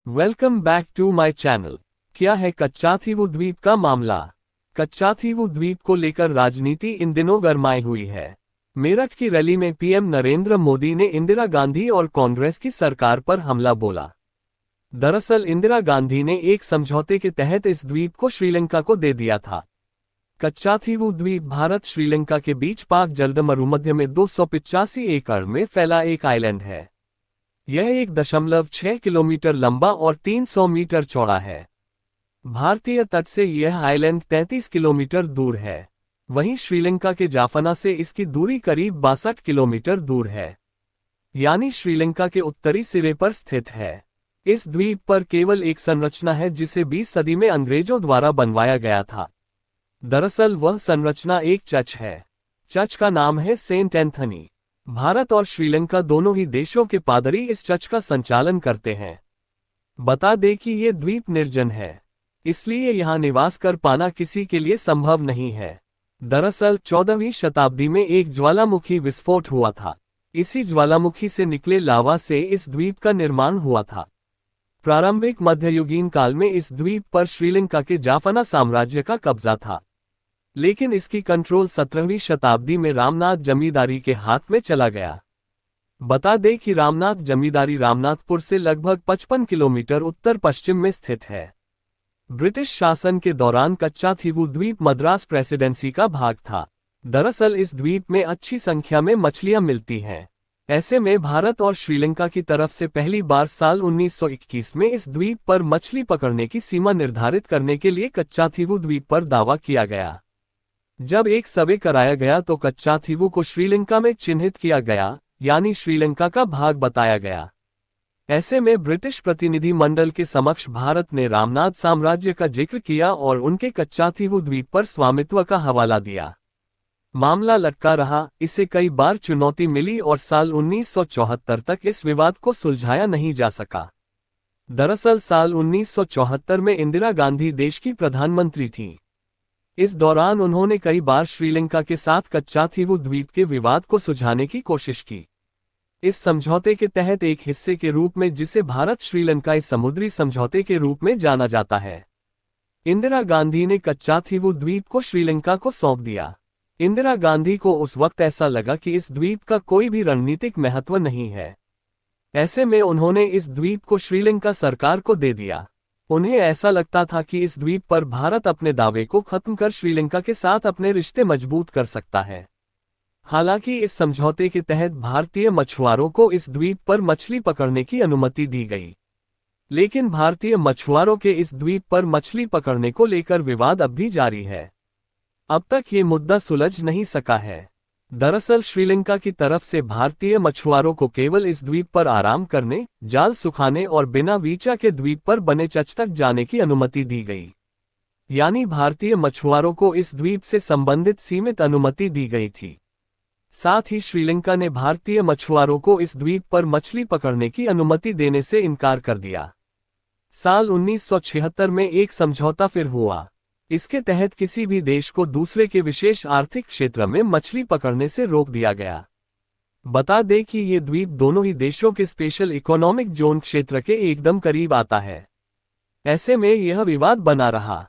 Welcome back to my channel. क्या है कच्चाथीवू द्वीप का मामला। कच्चाथीवू द्वीप को लेकर राजनीति इन दिनों गरमाई हुई है। मेरठ की रैली में पीएम नरेंद्र मोदी ने इंदिरा गांधी और कांग्रेस की सरकार पर हमला बोला। दरअसल इंदिरा गांधी ने एक समझौते के तहत इस द्वीप को श्रीलंका को दे दिया था। कच्चाथीवू द्वीप भारत श्रीलंका के बीच पाक जलमरुमध्य में 285 एकड़ में फैला एक आइलैंड है। यह 1.6 किलोमीटर लंबा और 300 मीटर चौड़ा है। भारतीय तट से यह आइलैंड 33 किलोमीटर दूर है। वहीं श्रीलंका के जाफना से इसकी दूरी करीब 62 किलोमीटर दूर है, यानी श्रीलंका के उत्तरी सिरे पर स्थित है। इस द्वीप पर केवल एक संरचना है जिसे 20 सदी में अंग्रेजों द्वारा बनवाया गया था। दरअसल वह संरचना एक चर्च है। चर्च का नाम है सेंट एंथनी। भारत और श्रीलंका दोनों ही देशों के पादरी इस चर्च का संचालन करते हैं। बता दें कि ये द्वीप निर्जन है, इसलिए यहाँ निवास कर पाना किसी के लिए संभव नहीं है। दरअसल 14वीं शताब्दी में एक ज्वालामुखी विस्फोट हुआ था। इसी ज्वालामुखी से निकले लावा से इस द्वीप का निर्माण हुआ था। प्रारंभिक मध्ययुगीन काल में इस द्वीप पर श्रीलंका के जाफना साम्राज्य का कब्जा था, लेकिन इसकी कंट्रोल 17वीं शताब्दी में रामनाथ जमींदारी के हाथ में चला गया। बता दें कि रामनाथ जमींदारी रामनाथपुर से लगभग 55 किलोमीटर उत्तर पश्चिम में स्थित है। ब्रिटिश शासन के दौरान कच्चाथीवू द्वीप मद्रास प्रेसिडेंसी का भाग था। दरअसल इस द्वीप में अच्छी संख्या में मछलियां मिलती हैं। ऐसे में भारत और श्रीलंका की तरफ से पहली बार साल 1921 में इस द्वीप पर मछली पकड़ने की सीमा निर्धारित करने के लिए कच्चाथीवू द्वीप पर दावा किया गया। जब एक सर्वे कराया गया तो कच्चाथीवू को श्रीलंका में चिन्हित किया गया, यानी श्रीलंका का भाग बताया गया। ऐसे में ब्रिटिश प्रतिनिधि मंडल के समक्ष भारत ने रामनाथ साम्राज्य का जिक्र किया और उनके कच्चाथीवू द्वीप पर स्वामित्व का हवाला दिया। मामला लटका रहा, इसे कई बार चुनौती मिली और साल 1974 तक इस विवाद को सुलझाया नहीं जा सका। दरअसल साल 1974 में इंदिरा गांधी देश की प्रधानमंत्री थीं। इस दौरान उन्होंने कई बार श्रीलंका के साथ कच्चाथीवू द्वीप के विवाद को सुलझाने की कोशिश की। इस समझौते के तहत एक हिस्से के रूप में, जिसे भारत श्रीलंकाई समुद्री समझौते के रूप में जाना जाता है, इंदिरा गांधी ने कच्चाथीवू द्वीप को श्रीलंका को सौंप दिया। इंदिरा गांधी को उस वक्त ऐसा लगा कि इस द्वीप का कोई भी रणनीतिक महत्व नहीं है। ऐसे में उन्होंने इस द्वीप को श्रीलंका सरकार को दे दिया। उन्हें ऐसा लगता था कि इस द्वीप पर भारत अपने दावे को खत्म कर श्रीलंका के साथ अपने रिश्ते मजबूत कर सकता है। हालांकि इस समझौते के तहत भारतीय मछुआरों को इस द्वीप पर मछली पकड़ने की अनुमति दी गई, लेकिन भारतीय मछुआरों के इस द्वीप पर मछली पकड़ने को लेकर विवाद अब भी जारी है। अब तक ये मुद्दा सुलझ नहीं सका है। दरअसल श्रीलंका की तरफ से भारतीय मछुआरों को केवल इस द्वीप पर आराम करने, जाल सुखाने और बिना वीजा के द्वीप पर बने चर्च तक जाने की अनुमति दी गई, यानी भारतीय मछुआरों को इस द्वीप से संबंधित सीमित अनुमति दी गई थी। साथ ही श्रीलंका ने भारतीय मछुआरों को इस द्वीप पर मछली पकड़ने की अनुमति देने से इनकार कर दिया। साल 1976 में एक समझौता फिर हुआ। इसके तहत किसी भी देश को दूसरे के विशेष आर्थिक क्षेत्र में मछली पकड़ने से रोक दिया गया। बता दें कि ये द्वीप दोनों ही देशों के स्पेशल इकोनॉमिक जोन क्षेत्र के एकदम करीब आता है। ऐसे में यह विवाद बना रहा।